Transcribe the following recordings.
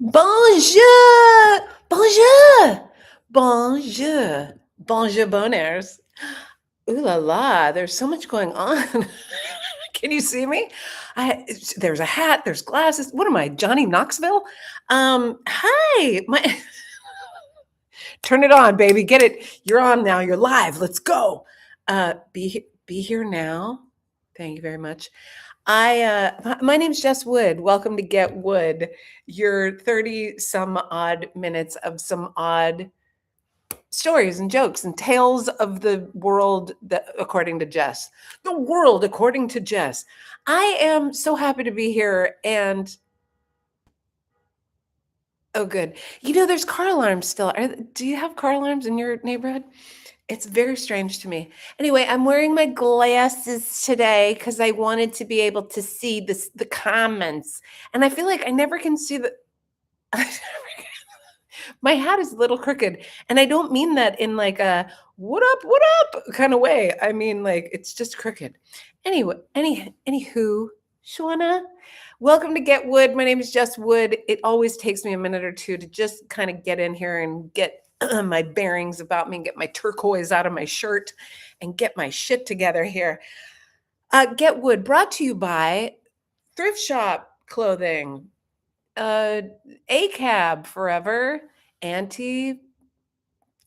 Bonjour! Bonjour! Bonjour! Bonjour bonheurs. Ooh la la, there's so much going on. Can you see me? There's a hat, there's glasses. What am I, Johnny Knoxville? Hi. My Turn it on, baby. Get it. You're on now. You're live. Let's go. Be here now. Thank you very much. My name's Jess Wood. Welcome to Get Wood, your 30 some odd minutes of some odd stories and jokes and tales of the world that according to Jess. The world according to Jess. I am so happy to be here and oh good. There's car alarms still. Do you have car alarms in your neighborhood? It's very strange to me. Anyway, I'm wearing my glasses today because I wanted to be able to see the comments. And I feel like I never can see the my hat is a little crooked. And I don't mean that in like a what up kind of way. I mean like it's just crooked. Anyway, anywho, Shauna, welcome to Get Wood. My name is Jess Wood. It always takes me a minute or two to just kind of get in here and get my bearings about me and get my turquoise out of my shirt and get my shit together here. Get Wood brought to you by Thrift Shop Clothing, ACAB Forever, Anti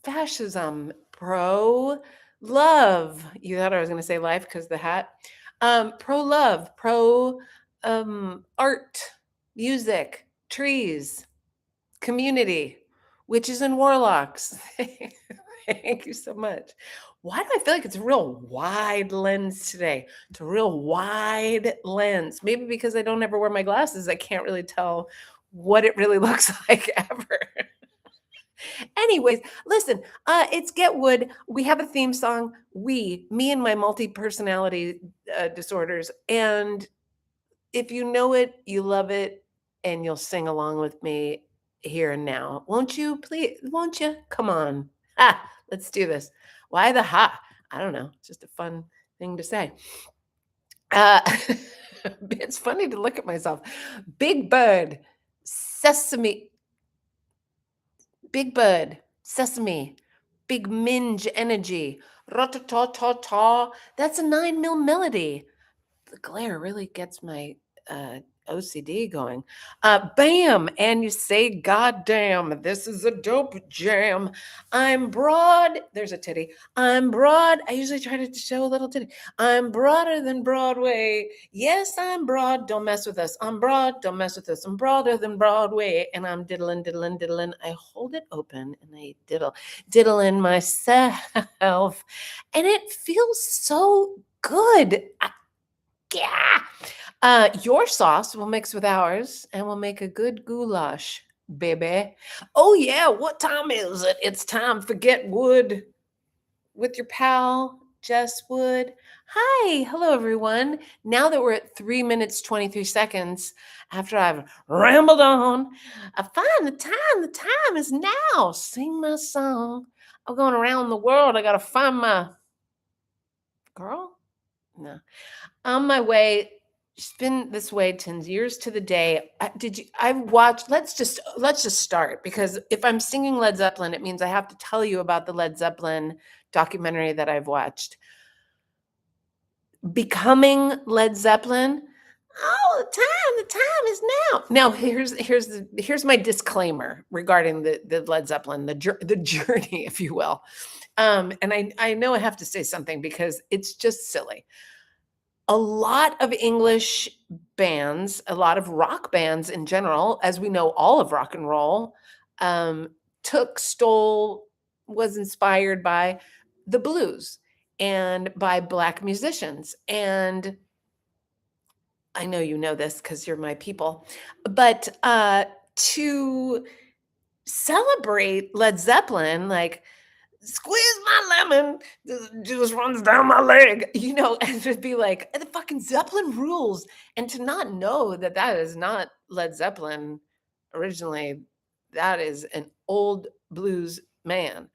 Fascism, Pro Love. You thought I was going to say life because the hat. Pro Love, Pro Art, Music, Trees, Community, Witches and Warlocks. Thank you so much. Why do I feel like it's a real wide lens today? It's a real wide lens. Maybe because I don't ever wear my glasses, I can't really tell what it really looks like ever. Anyways, listen, it's Get Wood. We have a theme song. Me and my multi-personality disorders. And if you know it, you love it, and you'll sing along with me here and now. Won't you? Please, won't you? Come on. Let's do this. Why the ha? I don't know. It's just a fun thing to say. Uh, it's funny to look at myself. Big Bird, Sesame, Big Bird, Sesame, Big Minge Energy, ta. That's a 9 mil melody. The glare really gets my OCD going. Bam! And you say, God damn, this is a dope jam. I'm broad. There's a titty. I'm broad. I usually try to show a little titty. I'm broader than Broadway. Yes, I'm broad. Don't mess with us. I'm broad. Don't mess with us. I'm broader than Broadway. And I'm diddling, diddling, diddling. I hold it open and I diddling myself. And it feels so good. Your sauce will mix with ours and we'll make a good goulash, baby. Oh, yeah. What time is it? It's time for Get Wood with your pal, Jess Wood. Hi. Hello, everyone. Now that we're at 3 minutes, 23 seconds after I've rambled on, I find the time. The time is now. Sing my song. I'm going around the world. I got to find my girl. No. On my way, it's been this way 10 years to the day. I watched, let's just start, because if I'm singing Led Zeppelin, it means I have to tell you about the Led Zeppelin documentary that I've watched. Becoming Led Zeppelin. Oh, the time is now. Now here's my disclaimer regarding the Led Zeppelin, the journey, if you will. And I know I have to say something because it's just silly. A lot of English bands, a lot of rock bands in general, as we know, all of rock and roll, um, was inspired by the blues and by Black musicians. And I know you know this because you're my people, but to celebrate Led Zeppelin, like, squeeze my lemon, the juice runs down my leg, and to be like, the fucking Zeppelin rules. And to not know that that is not Led Zeppelin originally, that is an old blues man.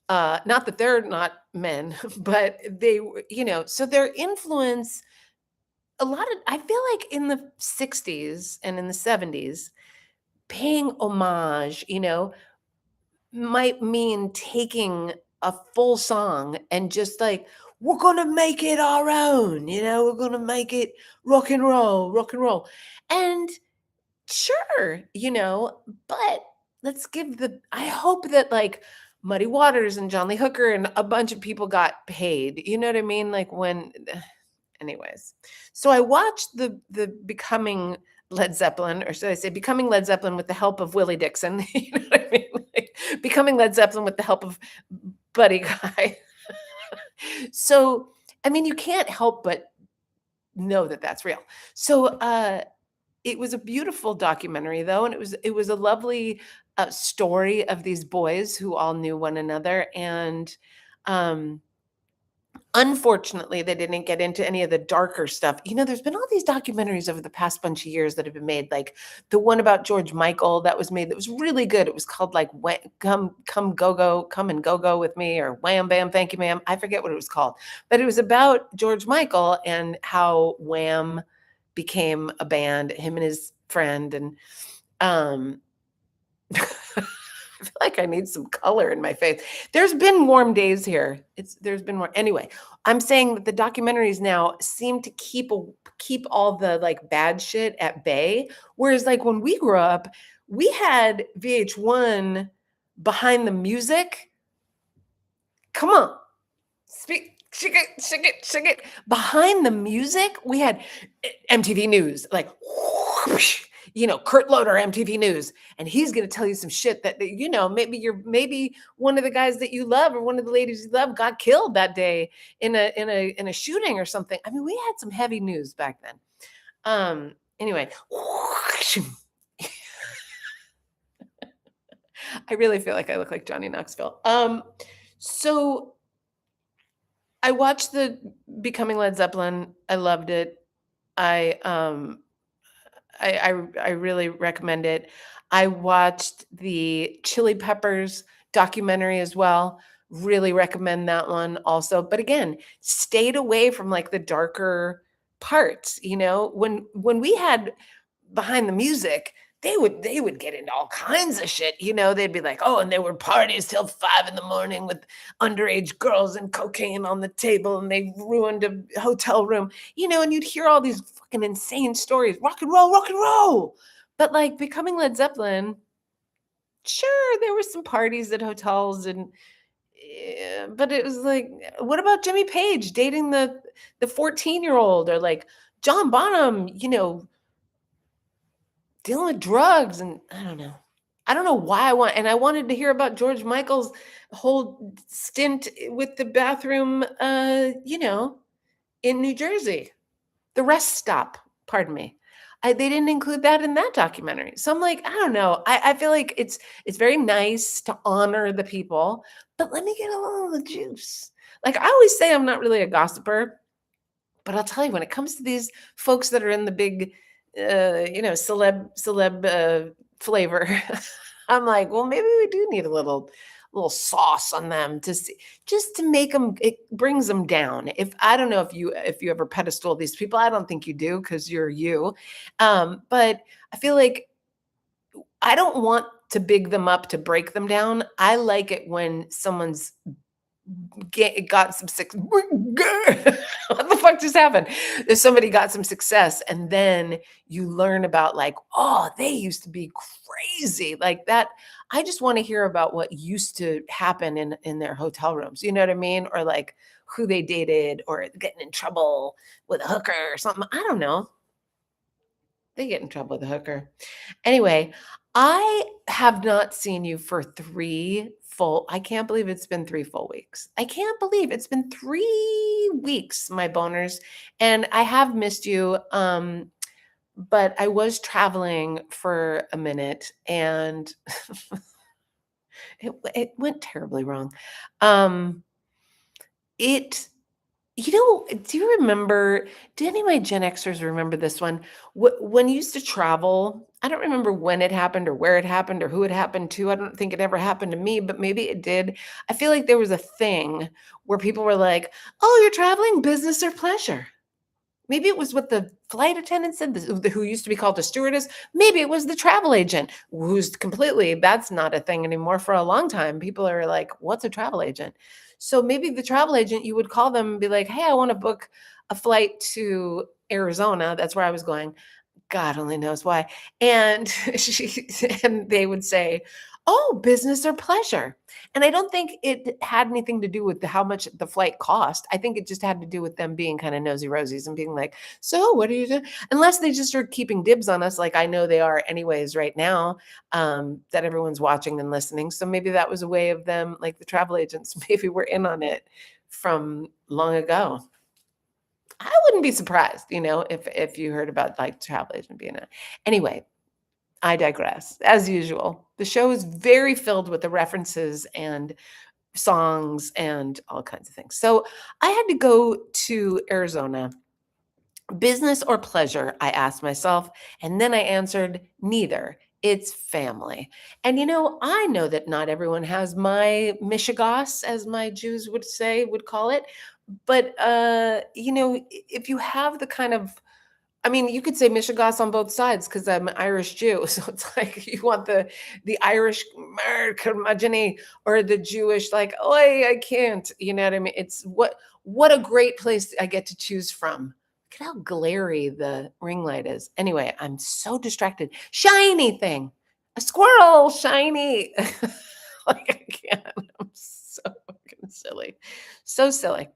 Not that they're not men, but so their influence, I feel like in the 60s and in the 70s, paying homage, might mean taking a full song and just like, we're gonna make it our own, we're gonna make it rock and roll, rock and roll. And sure, but let's give I hope that like Muddy Waters and John Lee Hooker and a bunch of people got paid. You know what I mean? Like when anyways. So I watched the Becoming Led Zeppelin, or should I say Becoming Led Zeppelin with the help of Willie Dixon. You know what I mean? Like Becoming Led Zeppelin with the help of Buddy Guy. So I mean, you can't help but know that that's real. So it was a beautiful documentary though, and it was a lovely story of these boys who all knew one another. And um unfortunately, they didn't get into any of the darker stuff. There's been all these documentaries over the past bunch of years that have been made, like the one about George Michael that was made that was really good. It was called like Come and Go with Me, or Wham Bam Thank You Ma'am. I forget what it was called, but it was about George Michael and how Wham became a band, him and his friend. And um I feel like I need some color in my face. There's been warm days here. There's been more. Anyway, I'm saying that the documentaries now seem to keep all the like bad shit at bay. Whereas like when we grew up, we had VH1 behind the music. Come on. Shake it, shake it, shake it. Behind the music, we had MTV News, like whoosh, Kurt Loder, MTV News, and he's going to tell you some shit that maybe one of the guys that you love or one of the ladies you love got killed that day in a shooting or something. I mean, we had some heavy news back then. Anyway, I really feel like I look like Johnny Knoxville. So I watched the Becoming Led Zeppelin. I loved it. I I really recommend it. I watched the Chili Peppers documentary as well. Really recommend that one also. But again, stayed away from like the darker parts, When we had behind the music, they would get into all kinds of shit. They'd be like, oh, and there were parties till 5 a.m. with underage girls and cocaine on the table, and they ruined a hotel room, and you'd hear all these fucking insane stories. Rock and roll, rock and roll. But like Becoming Led Zeppelin, sure, there were some parties at hotels and but it was like, what about Jimmy Page dating the 14-year-old, or like John Bonham, dealing with drugs? And I don't know. I don't know why I wanted to hear about George Michael's whole stint with the bathroom, in New Jersey, the rest stop, pardon me. They didn't include that in that documentary. So I'm like, I don't know. I feel like it's very nice to honor the people, but let me get a little of the juice. Like I always say, I'm not really a gossiper, but I'll tell you, when it comes to these folks that are in the big, celeb flavor, I'm like, well, maybe we do need a little sauce on them to see, just to make them. It brings them down. If I don't know if you ever pedestal these people, I don't think you do because you're you. But I feel like I don't want to big them up to break them down. I like it when someone's got some success. What the fuck just happened? If somebody got some success, and then you learn about like, oh, they used to be crazy like that. I just want to hear about what used to happen in their hotel rooms. You know what I mean? Or like who they dated, or getting in trouble with a hooker or something. I don't know. They get in trouble with a hooker. Anyway, I have not seen you for I can't believe it's been 3 full weeks. I can't believe it's been 3 weeks, my boners, and I have missed you. But I was traveling for a minute, and it went terribly wrong. Um, it do you remember, do any of my Gen Xers remember this one? When you used to travel, I don't remember when it happened or where it happened or who it happened to. I don't think it ever happened to me, but maybe it did. I feel like there was a thing where people were like, oh, you're traveling, business or pleasure? Maybe it was what the flight attendant said, who used to be called a stewardess. Maybe it was the travel agent, who's completely, that's not a thing anymore for a long time. People are like, what's a travel agent? So maybe the travel agent, you would call them and be like, hey, I want to book a flight to Arizona. That's where I was going. God only knows why. And and they would say, "Oh, business or pleasure?" And I don't think it had anything to do with how much the flight cost. I think it just had to do with them being kind of nosy rosies and being like, "So, what are you doing?" Unless they just are keeping dibs on us, like I know they are anyways right now, that everyone's watching and listening. So maybe that was a way of them, like the travel agents, maybe we're in on it from long ago. I wouldn't be surprised, if you heard about like travel agent being a anyway, I digress. As usual, the show is very filled with the references and songs and all kinds of things. So I had to go to Arizona. Business or pleasure, I asked myself, and then I answered neither. It's family. And I know that not everyone has my mishigas, as my Jews would say, would call it. But if you have the kind of, I mean, you could say mishigas on both sides because I'm an Irish Jew. So it's like you want the Irish curmudgeony or the Jewish, like, oh, I can't. You know what I mean? It's what a great place I get to choose from. Look at how glary the ring light is. Anyway, I'm so distracted. Shiny thing. A squirrel, shiny. Like I can't. I'm so fucking silly. So silly.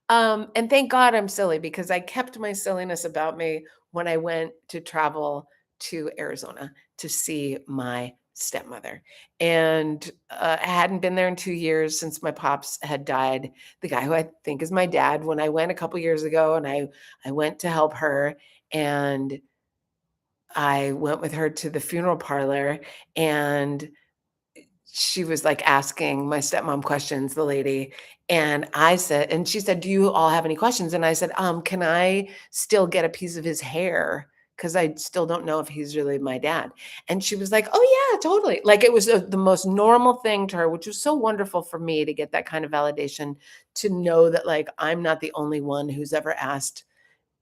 And thank God I'm silly because I kept my silliness about me when I went to travel to Arizona to see my stepmother. And I hadn't been there in 2 years since my pops had died. The guy who I think is my dad. When I went a couple years ago, and I went to help her, and I went with her to the funeral parlor, and she was like asking my stepmom questions, the lady. And she said, "Do you all have any questions?" And I said, "Can I still get a piece of his hair? Because I still don't know if he's really my dad." And she was like, "Oh yeah, totally." Like it was the most normal thing to her, which was so wonderful for me to get that kind of validation, to know that like I'm not the only one who's ever asked,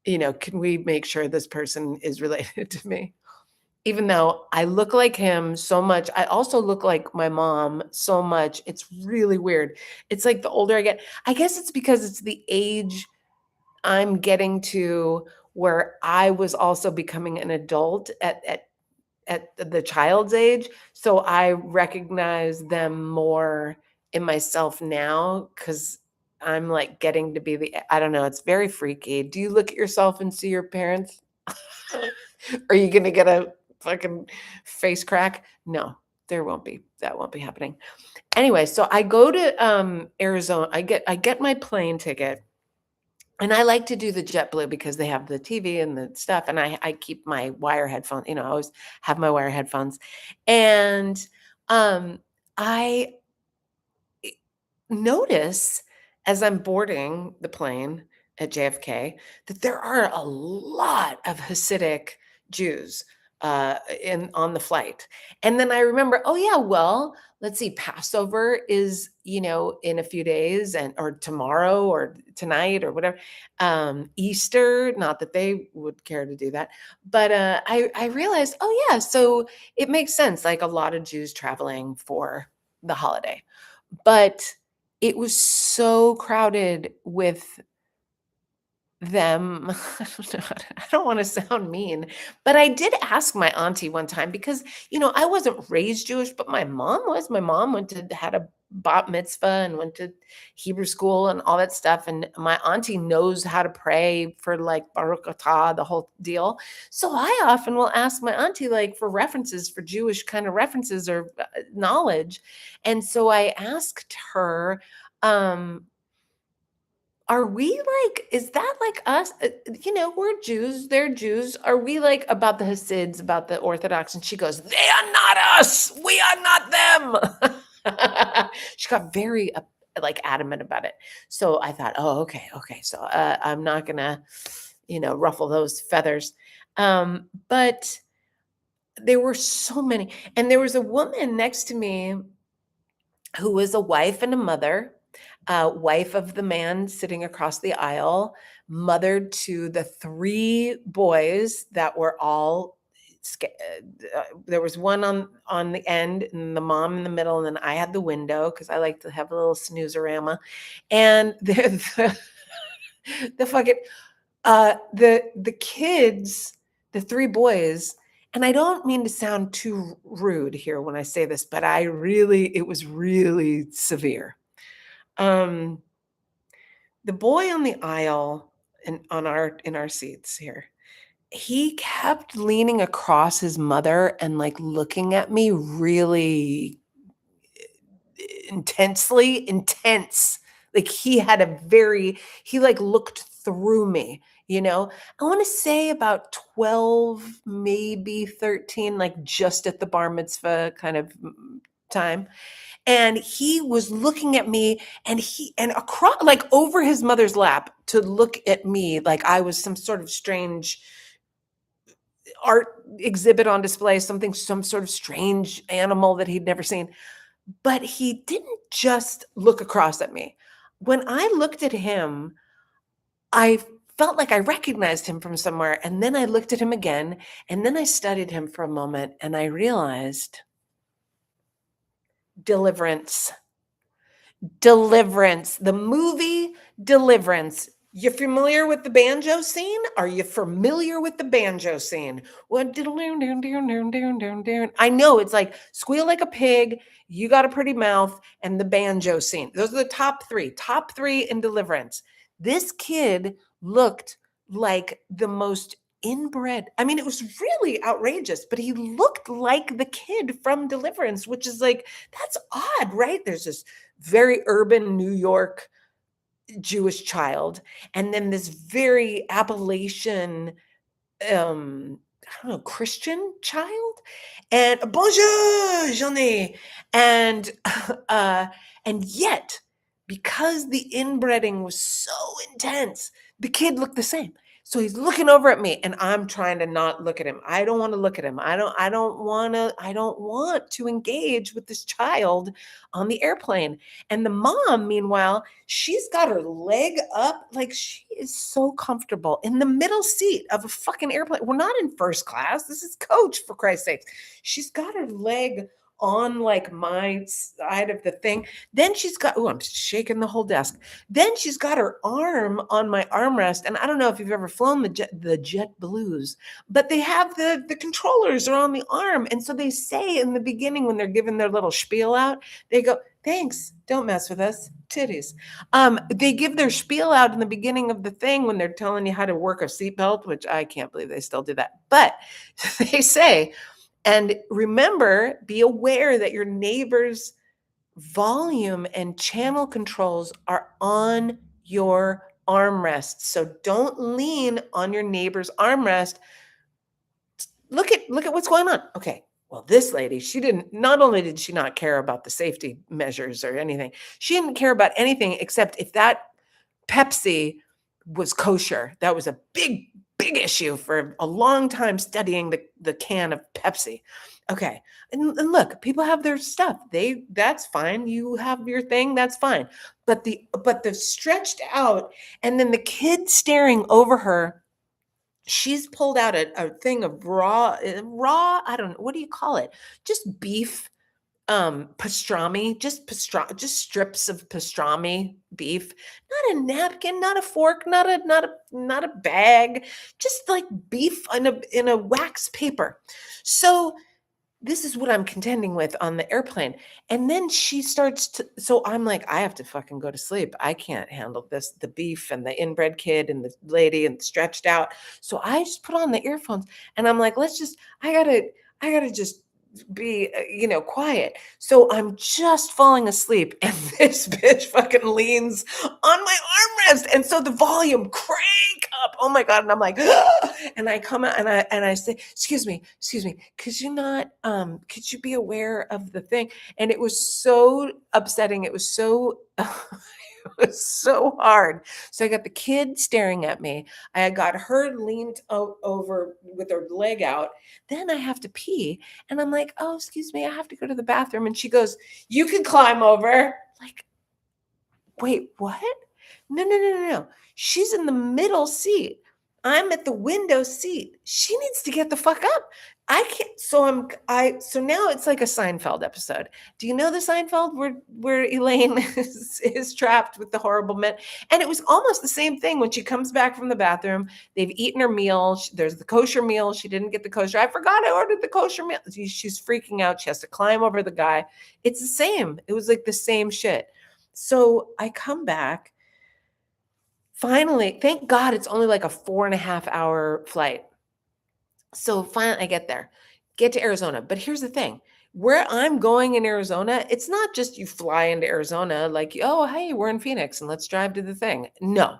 can we make sure this person is related to me? Even though I look like him so much, I also look like my mom so much. It's really weird. It's like the older I get, I guess it's because it's the age I'm getting to where I was also becoming an adult at the child's age. So I recognize them more in myself now because I'm like getting to be I don't know, it's very freaky. Do you look at yourself and see your parents? Are you gonna get a fucking face crack? No, there won't be. That won't be happening. Anyway, so I go to Arizona. I get my plane ticket, and I like to do the JetBlue because they have the TV and the stuff, and I keep my wire headphones. I always have my wire headphones, and um, I notice as I'm boarding the plane at JFK that there are a lot of Hasidic Jews in on the flight. And then I remember, oh yeah, well, let's see, Passover is, in a few days, and or tomorrow or tonight or whatever. Easter, not that they would care to do that, but I realized, oh yeah, so it makes sense, like a lot of Jews traveling for the holiday. But it was so crowded with them. I don't wanna sound mean, but I did ask my auntie one time because, I wasn't raised Jewish, but my mom was. My mom had a bat mitzvah and went to Hebrew school and all that stuff, and my auntie knows how to pray for, like, Baruch atah, the whole deal. So I often will ask my auntie, like, for references, for Jewish kind of references or, knowledge, and so I asked her, um are we like, is that like us? We're Jews, they're Jews. Are we like about the Hasids, about the Orthodox? And she goes, they are not us. We are not them. She got very like adamant about it. So I thought, oh, okay, okay. So I'm not gonna, ruffle those feathers. But there were so many, and there was a woman next to me who was a wife and a mother, wife of the man sitting across the aisle, mothered to the 3 boys that were all there was one on the end and the mom in the middle, and then I had the window because I like to have a little snoozerama. And the fucking the kids, the 3 boys, and I don't mean to sound too rude here when I say this, but it was really severe. Um, the boy on the aisle in our seats here, he kept leaning across his mother and, like, looking at me really intensely intense. Like, he, like, looked through me, you know? I wanna say about 12, maybe 13, like, just at the bar mitzvah kind of time, and he was looking at me, and across, like, over his mother's lap to look at me like I was some sort of strange art exhibit on display, some sort of strange animal that he'd never seen. But he didn't just look across at me. When I looked at him, I felt like I recognized him from somewhere, and then I looked at him again, and then I studied him for a moment, and I realized Deliverance. Deliverance, the movie Deliverance. You familiar with the banjo scene? Are you familiar with the banjo scene? What I know it's like squeal like a pig, you got a pretty mouth, and the banjo scene. Those are the top three in Deliverance. This kid looked like the most inbred. I mean, it was really outrageous, but he looked like the kid from Deliverance, which is like, that's odd, right? There's this very urban New York Jewish child, and then this very Appalachian, I don't know, Christian child, and bonjour, journée, and uh, and yet, because the inbreeding was so intense, the kid looked the same. So he's looking over at me, and I'm trying to not look at him. I don't want to look at him. I don't want to engage with this child on the airplane. And the mom, meanwhile, she's got her leg up, like she is so comfortable in the middle seat of a fucking airplane. We're not in first class. This is coach, for Christ's sakes. She's got her leg on like my side of the thing. Then she's got, oh, I'm shaking the whole desk. Then she's got her arm on my armrest. And I don't know if you've ever flown the Jet Blues, but they have the controllers are on the arm. And so they say in the beginning when they're giving their little spiel out, they go, thanks, don't mess with us, titties. They give their spiel out in the beginning of the thing when they're telling you how to work a seatbelt, which I can't believe they still do that. But they say, and remember, be aware that your neighbor's volume and channel controls are on your armrest. So don't lean on your neighbor's armrest. Look at what's going on. Okay. Well, this lady, not only did she not care about the safety measures or anything, she didn't care about anything except if that Pepsi was kosher. That was a big, big issue for a long time studying the can of Pepsi. Okay. And look, people have their stuff. That's fine. You have your thing, that's fine. But the stretched out and then the kid staring over her, she's pulled out a thing of raw, I don't know, what do you call it? Just beef, pastrami, just strips of pastrami beef, not a napkin, not a fork, not a bag, just like beef in a wax paper. So this is what I'm contending with on the airplane. And then she starts to, so I'm like, I have to fucking go to sleep. I can't handle this, the beef and the inbred kid and the lady and stretched out. So I just put on the earphones and I'm like, I gotta just be, quiet. So I'm just falling asleep and this bitch fucking leans on my armrest. And so the volume crank up. Oh my God. And I'm like, and I come out and I say, excuse me, could you be aware of the thing? And it was so upsetting. It was so, it was so hard. So I got the kid staring at me. I got her leaned over with her leg out. Then I have to pee. And I'm like, oh, excuse me, I have to go to the bathroom. And she goes, you can climb over. Like, wait, what? No, no, no, no, no. She's in the middle seat. I'm at the window seat. She needs to get the fuck up. I can't. So now it's like a Seinfeld episode. Do you know the Seinfeld where Elaine is trapped with the horrible men? And it was almost the same thing when she comes back from the bathroom. They've eaten her meal. There's the kosher meal. She didn't get the kosher. I forgot I ordered the kosher meal. She's freaking out. She has to climb over the guy. It's the same. It was like the same shit. So I come back. Finally, thank God it's only like a 4.5 hour flight. So finally I get to Arizona. But here's the thing. Where I'm going in Arizona, it's not just you fly into Arizona like, oh, hey, we're in Phoenix and let's drive to the thing. No.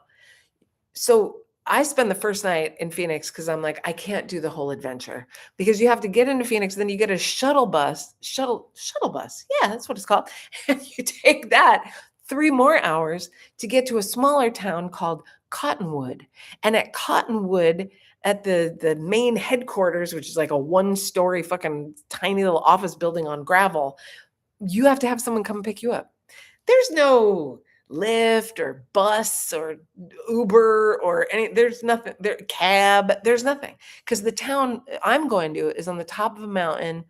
So I spend the first night in Phoenix because I'm like, I can't do the whole adventure because you have to get into Phoenix, then you get a shuttle bus. Yeah, that's what it's called. And you take that 3 more hours to get to a smaller town called Cottonwood. And at Cottonwood, at the main headquarters, which is like a 1-story fucking tiny little office building on gravel, you have to have someone come pick you up. There's no Lyft or bus or Uber or there's nothing there, cab, there's nothing. Because the town I'm going to is on the top of a mountain,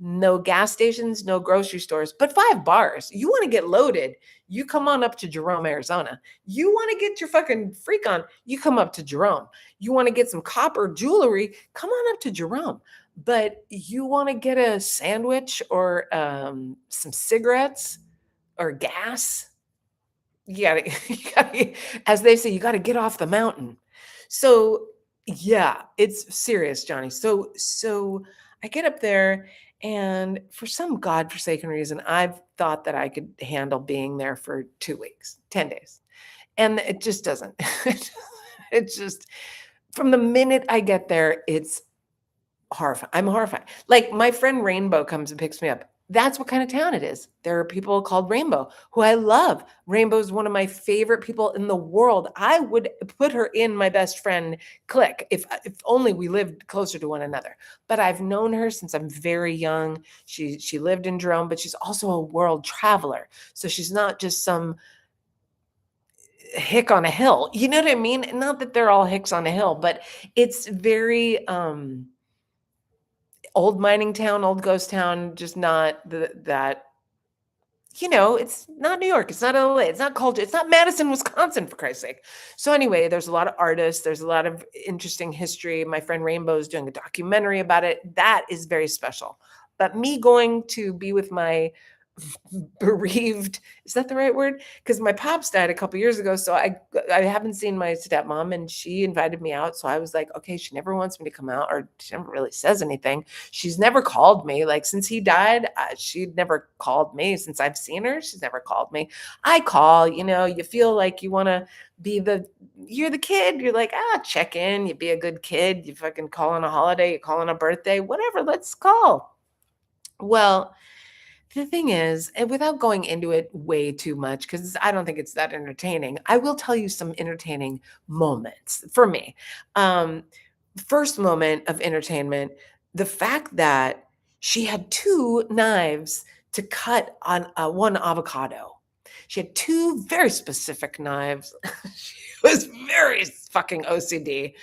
no gas stations, no grocery stores, but 5 bars. You want to get loaded, you come on up to Jerome, Arizona. You want to get your fucking freak on, you come up to Jerome. You want to get some copper jewelry, come on up to Jerome. But you want to get a sandwich or some cigarettes or gas, you gotta, as they say, you gotta get off the mountain. So yeah, it's serious, Johnny. So I get up there, and for some godforsaken reason, I've thought that I could handle being there for 2 weeks, 10 days. And it just doesn't. It's just from the minute I get there, it's horrified. I'm horrified. Like my friend Rainbow comes and picks me up. That's what kind of town it is. There are people called Rainbow who I love. Rainbow is one of my favorite people in the world. I would put her in my best friend clique if only we lived closer to one another. But I've known her since I'm very young. She lived in Jerome, but she's also a world traveler. So she's not just some hick on a hill. You know what I mean? Not that they're all hicks on a hill, but it's very old mining town, old ghost town, just not that, it's not New York, it's not LA, it's not culture, it's not Madison, Wisconsin, for Christ's sake. So anyway, there's a lot of artists, there's a lot of interesting history. My friend Rainbow is doing a documentary about it. That is very special. But me going to be with my bereaved, is that the right word? Because my pops died a couple years ago, so I haven't seen my stepmom, and she invited me out. So I was like, okay, she never wants me to come out, or she never really says anything. She's never called me, like since he died. She'd never called me since I've seen her. She's never called me. I call, you feel like you want to be you're the kid, you're like, check in, you be a good kid, you fucking call on a holiday, you call on a birthday, whatever, let's call. Well, the thing is, and without going into it way too much, because I don't think it's that entertaining, I will tell you some entertaining moments for me. Um, First moment of entertainment, the fact that she had 2 knives to cut on one avocado. She had 2 very specific knives. She was very fucking OCD.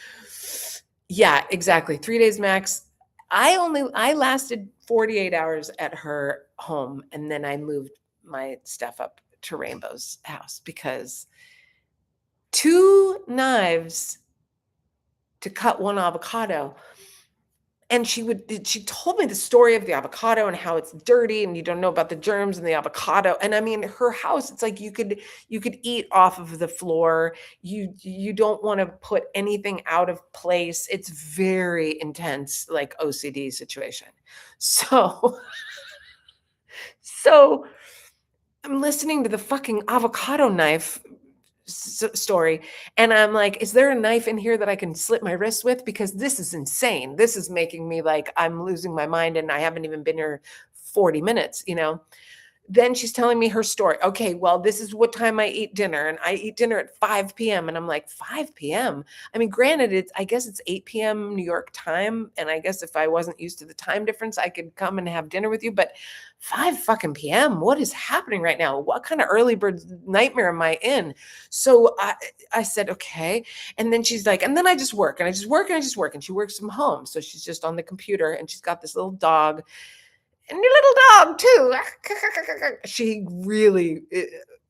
Yeah, exactly. 3 days max. I lasted 48 hours at her home, and then I moved my stuff up to Rainbow's house because 2 knives to cut one avocado. And she told me the story of the avocado and how it's dirty and you don't know about the germs in the avocado. And I mean, her house, it's like you could eat off of the floor. You don't want to put anything out of place. It's very intense, like OCD situation. So so I'm listening to the fucking avocado knife story, and I'm like, is there a knife in here that I can slit my wrist with? Because this is insane. This is making me like I'm losing my mind, and I haven't even been here 40 minutes. then she's telling me her story. Okay, well, this is what time I eat dinner, and I eat dinner at 5 p.m. And I'm like, 5 p.m. I mean, granted, I guess it's 8 p.m. New York time, and I guess if I wasn't used to the time difference, I could come and have dinner with you. But 5 fucking p.m. What is happening right now? What kind of early bird nightmare am I in? So I said, okay. And then she's like, and then I just work, and I just work, and I just work, and she works from home, so she's just on the computer, and she's got this little dog, and your little dog too. She really,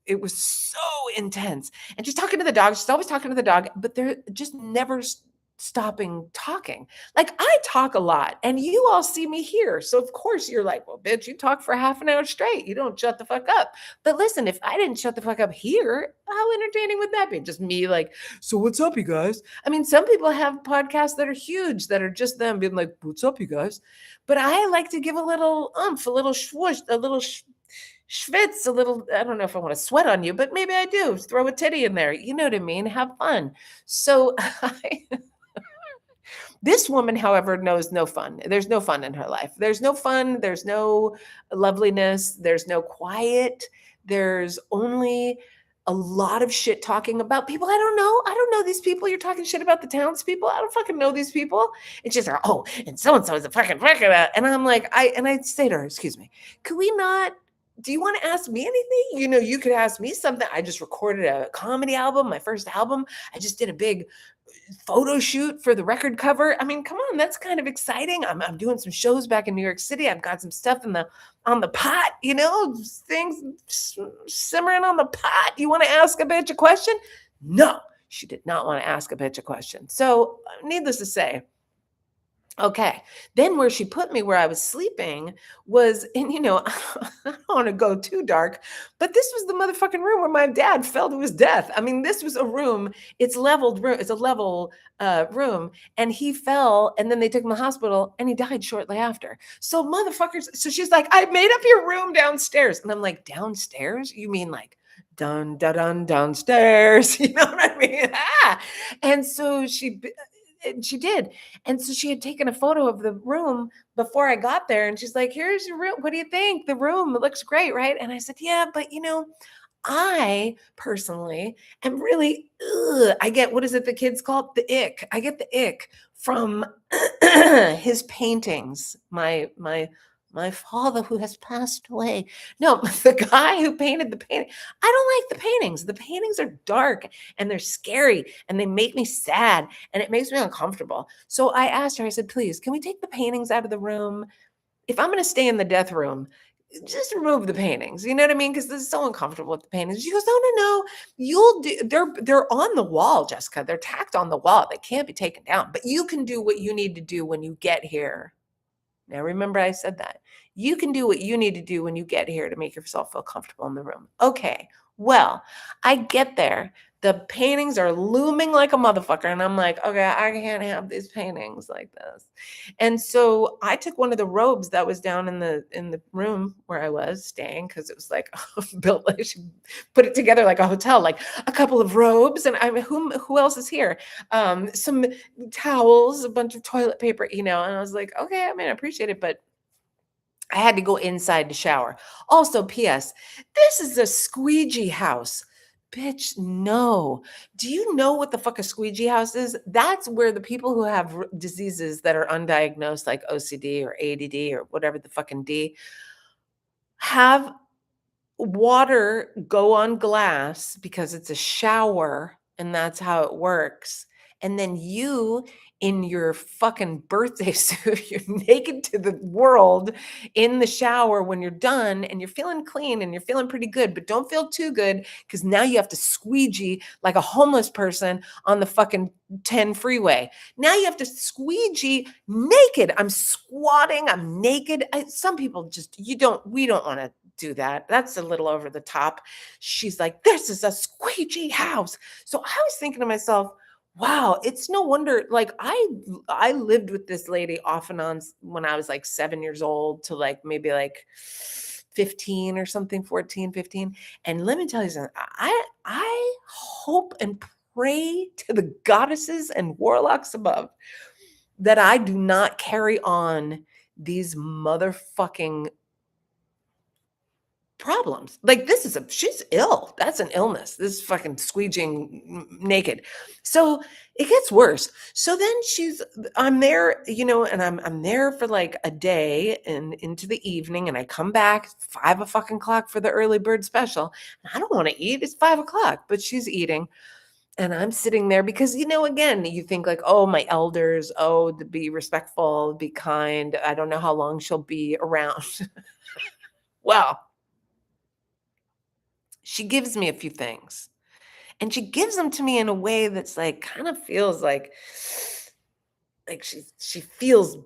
it was so intense. And she's talking to the dog. She's always talking to the dog, but they're just never stopping talking. Like I talk a lot, and you all see me here. So of course you're like, well, bitch, you talk for half an hour straight. You don't shut the fuck up. But listen, if I didn't shut the fuck up here, how entertaining would that be? Just me like, so what's up, you guys? I mean, some people have podcasts that are huge that are just them being like, what's up, you guys? But I like to give a little oomph, a little swoosh, a little schwitz, a little, I don't know if I want to sweat on you, but maybe I do. Throw a titty in there. You know what I mean? Have fun. So this woman, however, knows no fun. There's no fun in her life. There's no fun. There's no loveliness. There's no quiet. There's only a lot of shit talking about people I don't know. I don't know these people. You're talking shit about the townspeople. I don't fucking know these people. It's just like, oh, and so is a fucking. And I'm like, I say to her, excuse me, could we not? Do you want to ask me anything? You know, you could ask me something. I just recorded a comedy album, my first album. I just did a big photo shoot for the record cover. I mean, come on, that's kind of exciting. I'm doing some shows back in New York City. I've got some stuff on the pot, you know, things simmering on the pot. You want to ask a bitch a question? No, she did not want to ask a bitch a question. So, needless to say, okay. Then where she put me, where I was sleeping, was in, you know, I don't want to go too dark, but this was the motherfucking room where my dad fell to his death. I mean, this was a room, it's leveled room, it's a level room, and he fell, and then they took him to the hospital, and he died shortly after. So motherfuckers, so she's like, I made up your room downstairs. And I'm like, downstairs? You mean like dun dun dun downstairs? You know what I mean? Ah. And so she did. And so she had taken a photo of the room before I got there. And she's like, here's your room. What do you think? The room, it looks great, right? And I said, yeah, but you know, I personally am really, I get, what is it the kids call it? The ick. I get the ick from his paintings. My father who has passed away. No, the guy who painted the painting. I don't like the paintings. The paintings are dark and they're scary and they make me sad and it makes me uncomfortable. So I asked her, I said, please, can we take the paintings out of the room? If I'm going to stay in the death room, just remove the paintings. You know what I mean? Because this is so uncomfortable with the paintings. She goes, no, no, no. You'll do. They're on the wall, Jessica. They're tacked on the wall. They can't be taken down. But you can do what you need to do when you get here. Now, remember, I said that. You can do what you need to do when you get here to make yourself feel comfortable in the room. Okay, well, I get there. The paintings are looming like a motherfucker. And I'm like, okay, I can't have these paintings like this. And so I took one of the robes that was down in the room where I was staying, because it was like built like she put it together like a hotel, like a couple of robes. And I mean, who else is here? Some towels, a bunch of toilet paper, you know. And I was like, okay, I mean, I appreciate it, but I had to go inside to shower. Also, P.S., this is a squeegee house. Bitch, no. Do you know what the fuck a squeegee house is? That's where the people who have diseases that are undiagnosed, like OCD or ADD or whatever the fucking D, have water go on glass because it's a shower and that's how it works. And then you, in your fucking birthday suit, you're naked to the world in the shower when you're done and you're feeling clean and you're feeling pretty good, but don't feel too good because now you have to squeegee like a homeless person on the fucking 10 freeway. Now you have to squeegee naked. I'm squatting, I'm naked. Some people just, we don't want to do that. That's a little over the top. She's like, this is a squeegee house. So I was thinking to myself, wow, it's no wonder. Like I lived with this lady off and on when I was like 7 years old to like maybe like 15 or something, 14, 15. And let me tell you something. I hope and pray to the goddesses and warlocks above that I do not carry on these motherfucking problems. Like she's ill. That's an illness. This is fucking squeegeeing naked. So it gets worse. So then I'm there, and I'm there for like a day and into the evening, and I come back 5 o'clock for the early bird special. And I don't want to eat. It's 5 o'clock, but she's eating. And I'm sitting there because, again, you think like, oh, my elders, oh, to be respectful, be kind. I don't know how long she'll be around. Well, she gives me a few things, and she gives them to me in a way that's like kind of feels like she feels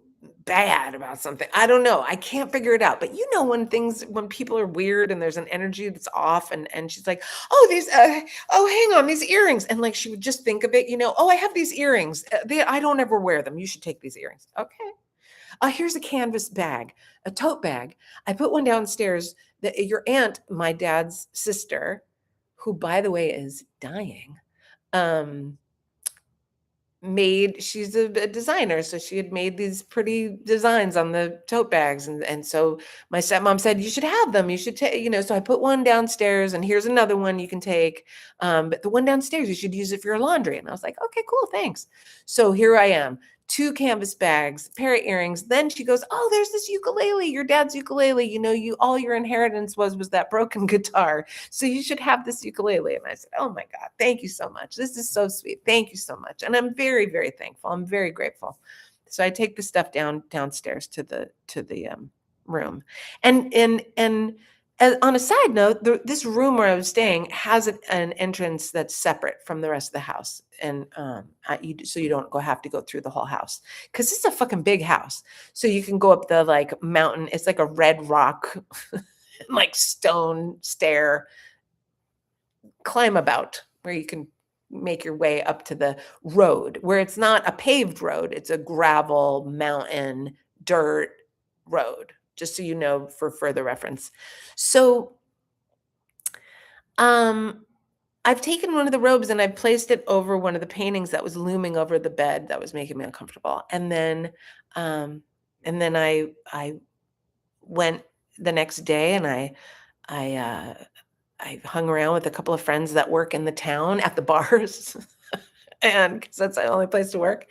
bad about something. I don't know. I can't figure it out. But when people are weird and there's an energy that's off, and she's like, "Oh, hang on, these earrings." And like she would just think of it, "Oh, I have these earrings. I don't ever wear them. You should take these earrings." Okay. Here's a canvas bag, a tote bag. I put one downstairs that your aunt, my dad's sister, who by the way is dying, um, she's a designer, so she had made these pretty designs on the tote bags, and so my stepmom said, "You should have them. You should take," so I put one downstairs, and here's another one you can take. But the one downstairs, you should use it for your laundry. And I was like, "Okay, cool, thanks." So here I am, two canvas bags, a pair of earrings. Then she goes, "Oh, there's this ukulele, your dad's ukulele. You all your inheritance was that broken guitar. So you should have this ukulele." And I said, "Oh my God, thank you so much. This is so sweet. Thank you so much." And I'm very, very thankful. I'm very grateful. So I take the stuff downstairs to the room. And on a side note, this room where I was staying has an entrance that's separate from the rest of the house, and so you don't have to go through the whole house because it's a fucking big house. So you can go up the like mountain. It's like a red rock, like stone stair climb about where you can make your way up to the road, where it's not a paved road, it's a gravel mountain dirt road, just so you know for further reference. So um I've taken one of the robes and I've placed it over one of the paintings that was looming over the bed that was making me uncomfortable. Um and then I went the next day, and I I hung around with a couple of friends that work in the town at the bars, and because that's the only place to work.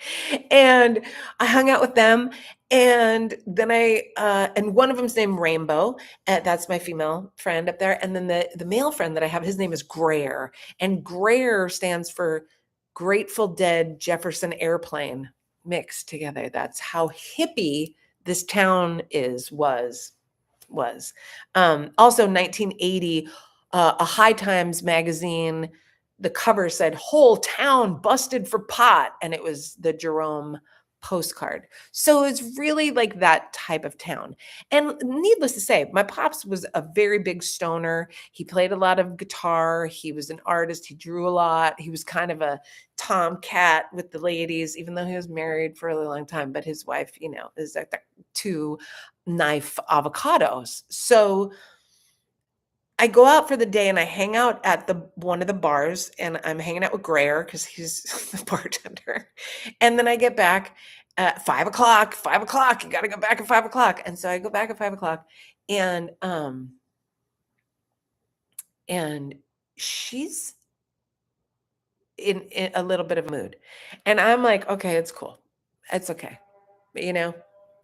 And I hung out with them, and then and one of them's named Rainbow, and that's my female friend up there. And then the male friend that I have, his name is Greer, and Greer stands for Grateful Dead Jefferson Airplane mixed together. That's how hippie this town was. Also 1980, a High Times magazine, the cover said, "Whole town busted for pot," and it was the Jerome postcard. So it's really like that type of town. And needless to say, my pops was a very big stoner. He played a lot of guitar. He was an artist. He drew a lot. He was kind of a tomcat with the ladies, even though he was married for a really long time. But his wife, is like the two knife avocados. So I go out for the day and I hang out at one of the bars, and I'm hanging out with Greer because he's the bartender. And then I get back at 5 o'clock. 5 o'clock, you got to go back at 5 o'clock. And so I go back at 5 o'clock, and she's in a little bit of a mood, and I'm like, okay, it's cool, it's okay,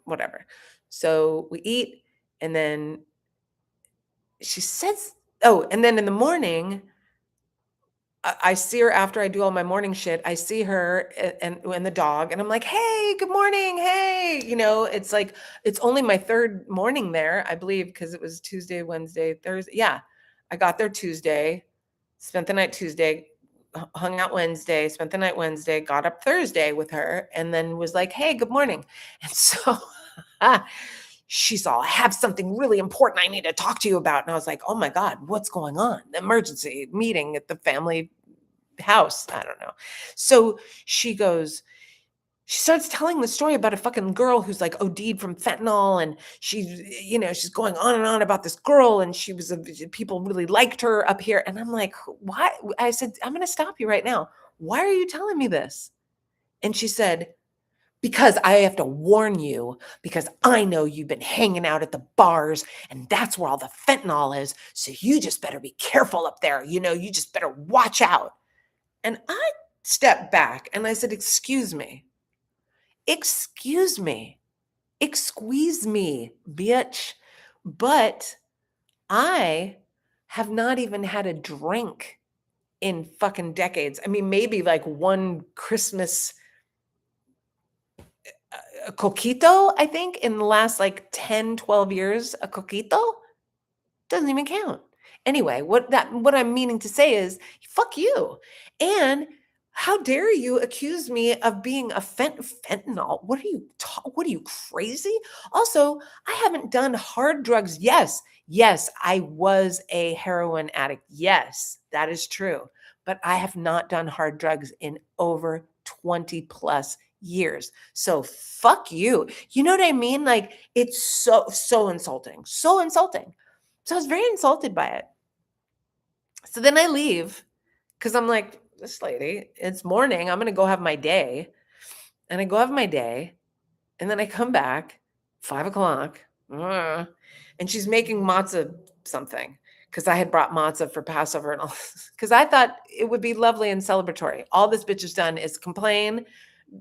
whatever. So we eat, and then she says, oh, and then in the morning, I see her after I do all my morning shit. I see her and the dog, and I'm like, "Hey, good morning. Hey." It's like it's only my third morning there, I believe, because it was Tuesday, Wednesday, Thursday. Yeah. I got there Tuesday, spent the night Tuesday, hung out Wednesday, spent the night Wednesday, got up Thursday with her, and then was like, "Hey, good morning." And so she's all, "I have something really important I need to talk to you about." And I was like, "Oh my God, what's going on? Emergency meeting at the family house." I don't know. So she starts telling the story about a fucking girl who's like OD'd from fentanyl, and she's going on and on about this girl, and people really liked her up here. And I'm like, "Why?" I said, "I'm going to stop you right now. Why are you telling me this?" And she said, because I have to warn you because I know you've been hanging out at the bars and that's where all the fentanyl is. So you just better be careful up there. You just better watch out. And I stepped back and I said, excuse me, excuse me, bitch. But I have not even had a drink in fucking decades. I mean, maybe like one Christmas a coquito, I think, in the last like 10, 12 years, a coquito doesn't even count. Anyway, what I'm meaning to say is fuck you. And how dare you accuse me of being a fentanyl? What are you crazy? Also, I haven't done hard drugs. Yes, I was a heroin addict. Yes, that is true. But I have not done hard drugs in over 20 plus years. So fuck you. You know what I mean? Like it's so insulting. So insulting. So I was very insulted by it. So then I leave because I'm like, this lady, it's morning. I'm going to go have my day. And I go have my day. And then I come back, 5 o'clock, and she's making matzah something because I had brought matzah for Passover and all because I thought it would be lovely and celebratory. All this bitch has done is complain,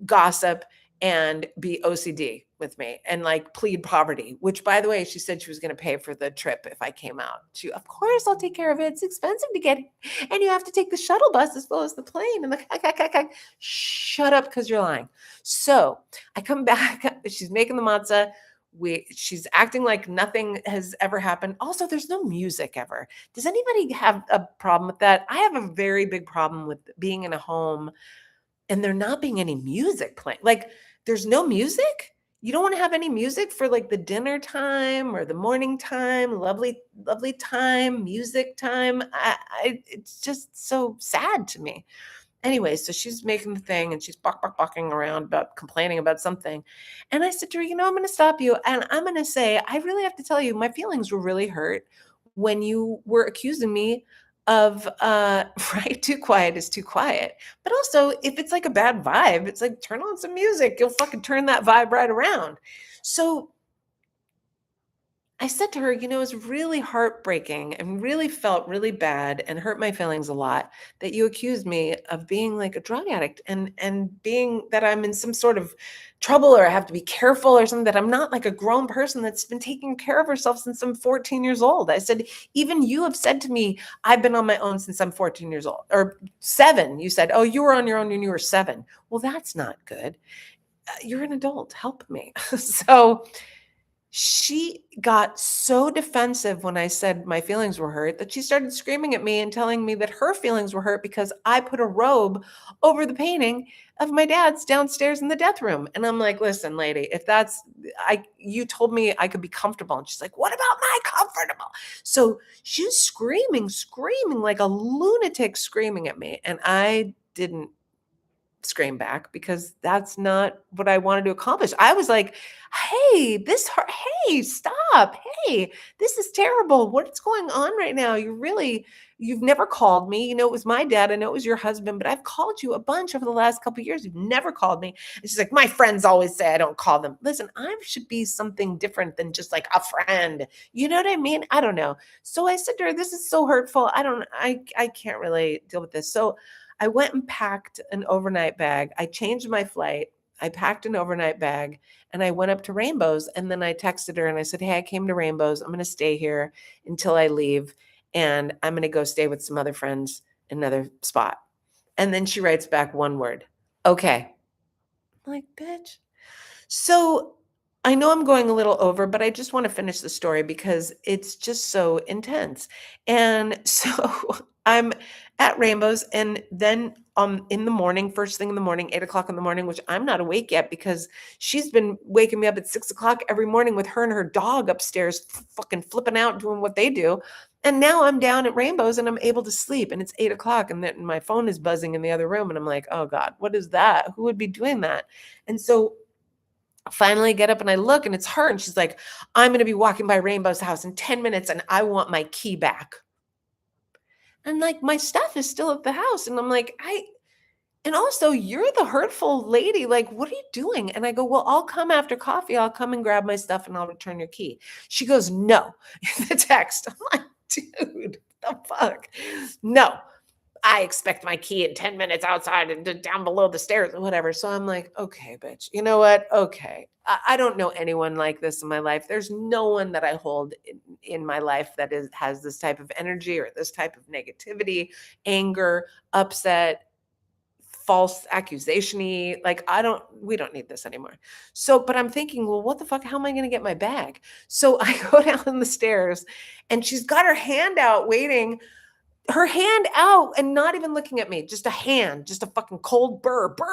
gossip, and be OCD with me and like plead poverty, which by the way, she said she was going to pay for the trip if I came out. Of course, I'll take care of it. It's expensive to get, and you have to take the shuttle bus as well as the plane. And shut up because you're lying. So I come back. She's making the matzah. She's acting like nothing has ever happened. Also, there's no music ever. Does anybody have a problem with that? I have a very big problem with being in a home and there not being any music playing. Like there's no music. You don't want to have any music for like the dinner time or the morning time, lovely time, music time. It's just so sad to me. Anyway, so she's making the thing and she's bucking around about complaining about something. And I said to her, I'm going to stop you. And I'm going to say, I really have to tell you, my feelings were really hurt when you were accusing me of, right, too quiet is too quiet. But also, if it's like a bad vibe, it's like, turn on some music. You'll fucking turn that vibe right around. So I said to her, it's really heartbreaking and really felt really bad and hurt my feelings a lot that you accused me of being like a drug addict and being that I'm in some sort of trouble or I have to be careful or something, that I'm not like a grown person that's been taking care of herself since I'm 14 years old. I said, even you have said to me, I've been on my own since I'm 14 years old or 7. You said, oh, you were on your own when you were 7. Well, that's not good. You're an adult. Help me. So she got so defensive when I said my feelings were hurt that she started screaming at me and telling me that her feelings were hurt because I put a robe over the painting of my dad's downstairs in the death room. And I'm like, listen, lady, if that's, you told me I could be comfortable. And she's like, what about my comfortable? So she's screaming like a lunatic screaming at me. And I didn't scream back because that's not what I wanted to accomplish. I was like, hey, hey, stop. Hey, this is terrible. What's going on right now? You've never called me. It was my dad. I know it was your husband, but I've called you a bunch over the last couple of years. You've never called me. And she's like, my friends always say I don't call them. Listen, I should be something different than just like a friend. You know what I mean? I don't know. So I said to her, this is so hurtful. I can't really deal with this. So I went and packed an overnight bag. I changed my flight. I packed an overnight bag and I went up to Rainbows. And then I texted her and I said, hey, I came to Rainbows. I'm going to stay here until I leave. And I'm going to go stay with some other friends in another spot. And then she writes back one word. Okay. I'm like, bitch. So I know I'm going a little over, but I just want to finish the story because it's just so intense. And so I'm at Rainbows, and then in the morning, first thing in the morning, 8 o'clock in the morning, which I'm not awake yet because she's been waking me up at 6 o'clock every morning with her and her dog upstairs fucking flipping out doing what they do. And now I'm down at Rainbows and I'm able to sleep, and it's 8 o'clock, and then my phone is buzzing in the other room, and I'm like, oh God, what is that? Who would be doing that? And so finally get up and I look and it's her, and she's like, I'm going to be walking by Rainbow's house in 10 minutes and I want my key back. And like my stuff is still at the house. And I'm like, And also, you're the hurtful lady. Like, what are you doing? And I go, well, I'll come after coffee. I'll come and grab my stuff and I'll return your key. She goes, no. In the text. I'm like, dude, the fuck? No. I expect my key in 10 minutes outside and down below the stairs or whatever. So I'm like, okay, bitch, you know what? Okay. I don't know anyone like this in my life. There's no one that I hold in my life that has this type of energy or this type of negativity, anger, upset, false accusation-y. Like, we don't need this anymore. So, but I'm thinking, well, what the fuck? How am I going to get my bag? So I go down the stairs and she's got her hand out waiting, her hand out and not even looking at me, just a hand, just a fucking cold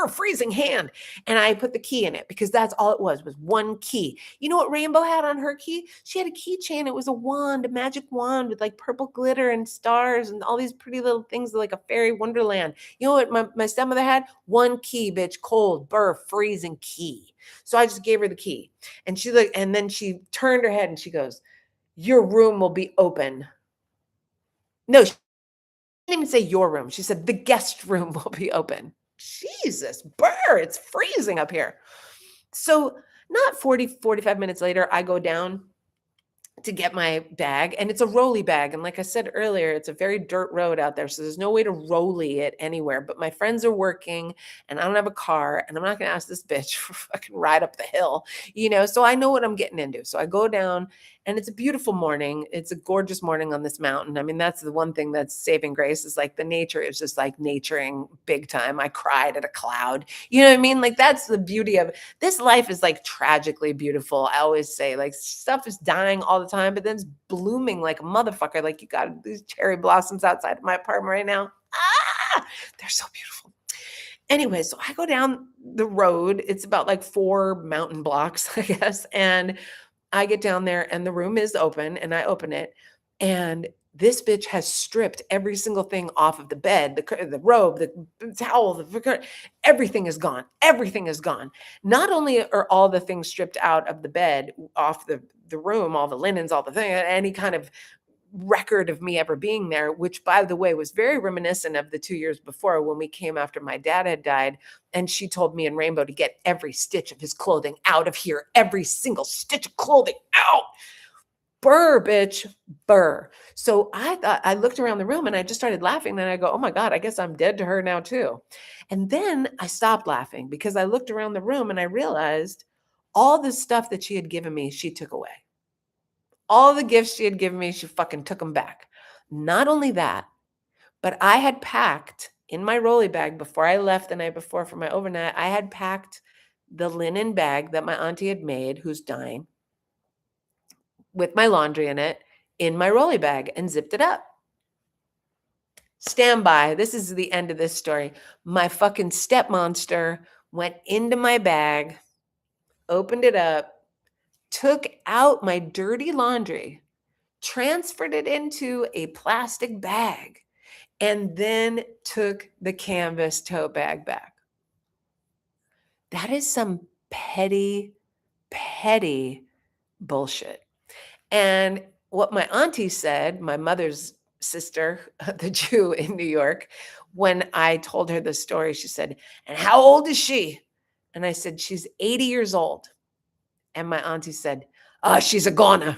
freezing hand. And I put the key in it because that's all it was one key. You know what Rainbow had on her key? She had a keychain. It was a wand, a magic wand with like purple glitter and stars and all these pretty little things like a fairy wonderland. You know what my stepmother had? One key, bitch, cold, freezing key. So I just gave her the key. And she like, and then she turned her head and she goes, your room will be open. No, didn't even say your room. She said the guest room will be open. Jesus, it's freezing up here. So not 45 minutes later, I go down to get my bag, and it's a rolly bag. And like I said earlier, it's a very dirt road out there. So there's no way to rolly it anywhere. But my friends are working and I don't have a car, and I'm not going to ask this bitch for fucking ride up the hill, so I know what I'm getting into. So I go down, and it's a beautiful morning. It's a gorgeous morning on this mountain. I mean, that's the one thing that's saving grace is like the nature is just like naturing big time. I cried at a cloud. You know what I mean? Like that's the beauty of this life is like tragically beautiful. I always say like stuff is dying all the time, but then it's blooming like a motherfucker. Like you got these cherry blossoms outside of my apartment right now. They're so beautiful. Anyway, so I go down the road. It's about like 4 mountain blocks, I guess. And I get down there and the room is open and I open it. And this bitch has stripped every single thing off of the bed, the robe, the towel, everything is gone. Everything is gone. Not only are all the things stripped out of the bed, off the room, all the linens, all the thing, any kind of record of me ever being there, which by the way was very reminiscent of the 2 years before when we came after my dad had died. And she told me and Rainbow to get every stitch of his clothing out of here, every single stitch of clothing out. Bitch, So I looked around the room and I just started laughing. And I go, oh my God, I guess I'm dead to her now too. And then I stopped laughing because I looked around the room and I realized all the stuff that she had given me, she took away. All the gifts she had given me, she fucking took them back. Not only that, but I had packed in my rolly bag before I left the night before for my overnight, I had packed the linen bag that my auntie had made, who's dying, with my laundry in my rolly bag and zipped it up. Stand by. This is the end of this story. My fucking step monster went into my bag, opened it up, took out my dirty laundry, transferred it into a plastic bag, and then took the canvas tote bag back. That is some petty, petty bullshit. And what my auntie said, my mother's sister, the Jew in New York, when I told her the story, she said, and how old is she? And I said, she's 80 years old. And my auntie said, she's a goner.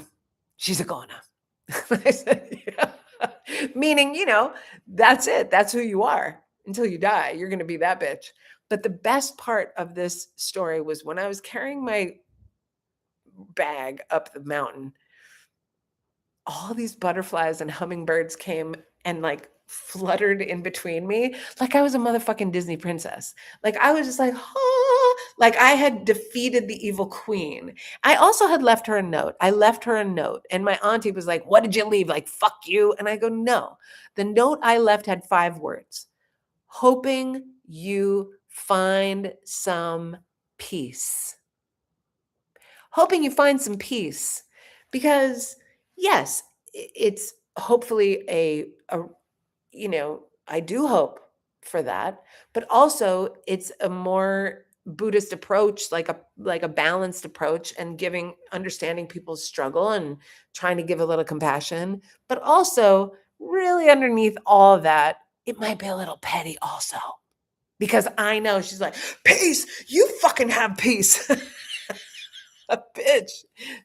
She's a goner. I said, yeah. Meaning, that's it. That's who you are until you die. You're going to be that bitch. But the best part of this story was when I was carrying my bag up the mountain, all these butterflies and hummingbirds came and like fluttered in between me like I was a motherfucking Disney princess. Like I was just like, like I had defeated the evil queen. I also had left her a note. I left her a note and my auntie was like, what did you leave? Like, fuck you. And I go, no. The note I left had 5 words. Hoping you find some peace. Hoping you find some peace. Because yes, it's hopefully I do hope for that, but also it's a more Buddhist approach, like a balanced approach and understanding people's struggle and trying to give a little compassion, but also really underneath all of that, it might be a little petty also. because I know she's like, peace, you fucking have peace. A bitch.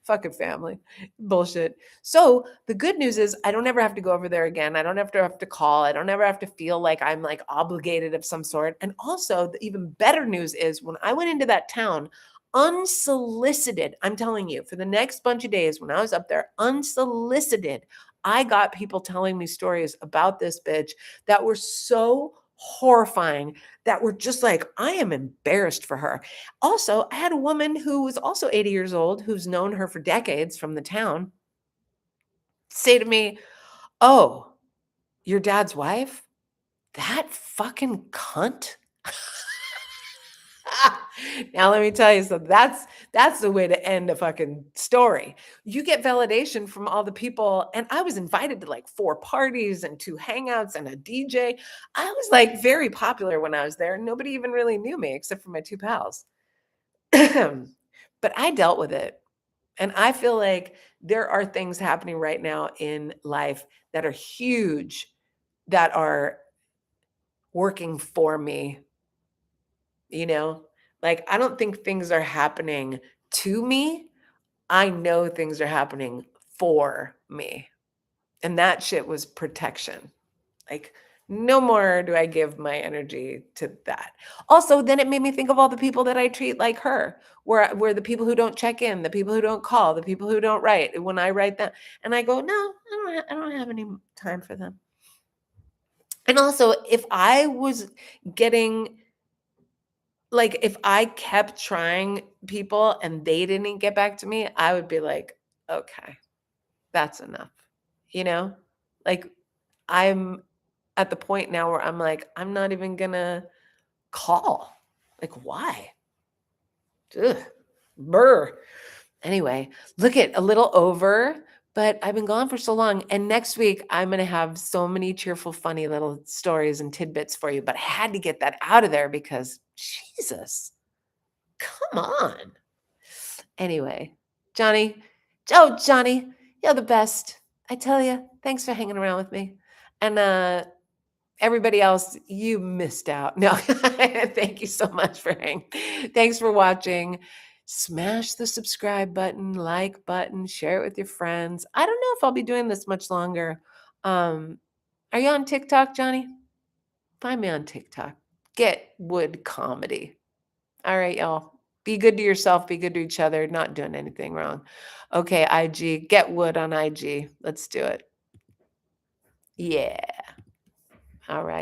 Fucking family. Bullshit. So the good news is I don't ever have to go over there again. I don't have to call. I don't ever have to feel like I'm like obligated of some sort. And also the even better news is when I went into that town unsolicited, I'm telling you, for the next bunch of days when I was up there unsolicited, I got people telling me stories about this bitch that were so horrifying that were just like, I am embarrassed for her. Also, I had a woman who was also 80 years old, who's known her for decades from the town, say to me, "Oh, your dad's wife? That fucking cunt?" Now let me tell you something. That's the way to end a fucking story. You get validation from all the people, and I was invited to like 4 parties and 2 hangouts and a DJ. I was like very popular when I was there. Nobody even really knew me except for my 2 pals. But I dealt with it. And I feel like there are things happening right now in life that are huge, that are working for me, you know? Like, I don't think things are happening to me. I know things are happening for me. And that shit was protection. Like, no more do I give my energy to that. Also, then it made me think of all the people that I treat like her, where the people who don't check in, the people who don't call, the people who don't write. When I write them, and I go, no, I don't have any time for them. And also, if I was getting like, if I kept trying people and they didn't get back to me, I would be like, okay, that's enough. You know, like I'm at the point now where I'm like, I'm not even gonna call. Like, why? Ugh, burr. Anyway, look at a little over, but I've been gone for so long. And next week, I'm going to have so many cheerful, funny little stories and tidbits for you. But I had to get that out of there because Jesus, come on. Anyway, Johnny, Johnny, you're the best. I tell you, thanks for hanging around with me. And everybody else, you missed out. No, thank you so much for hanging. Thanks for watching. Smash the subscribe button, like button, share it with your friends. I don't know if I'll be doing this much longer. Are you on TikTok, Johnny? Find me on TikTok. Get Wood Comedy. All right, y'all. Be good to yourself. Be good to each other. Not doing anything wrong. Okay, IG. Get Wood on IG. Let's do it. Yeah. All right.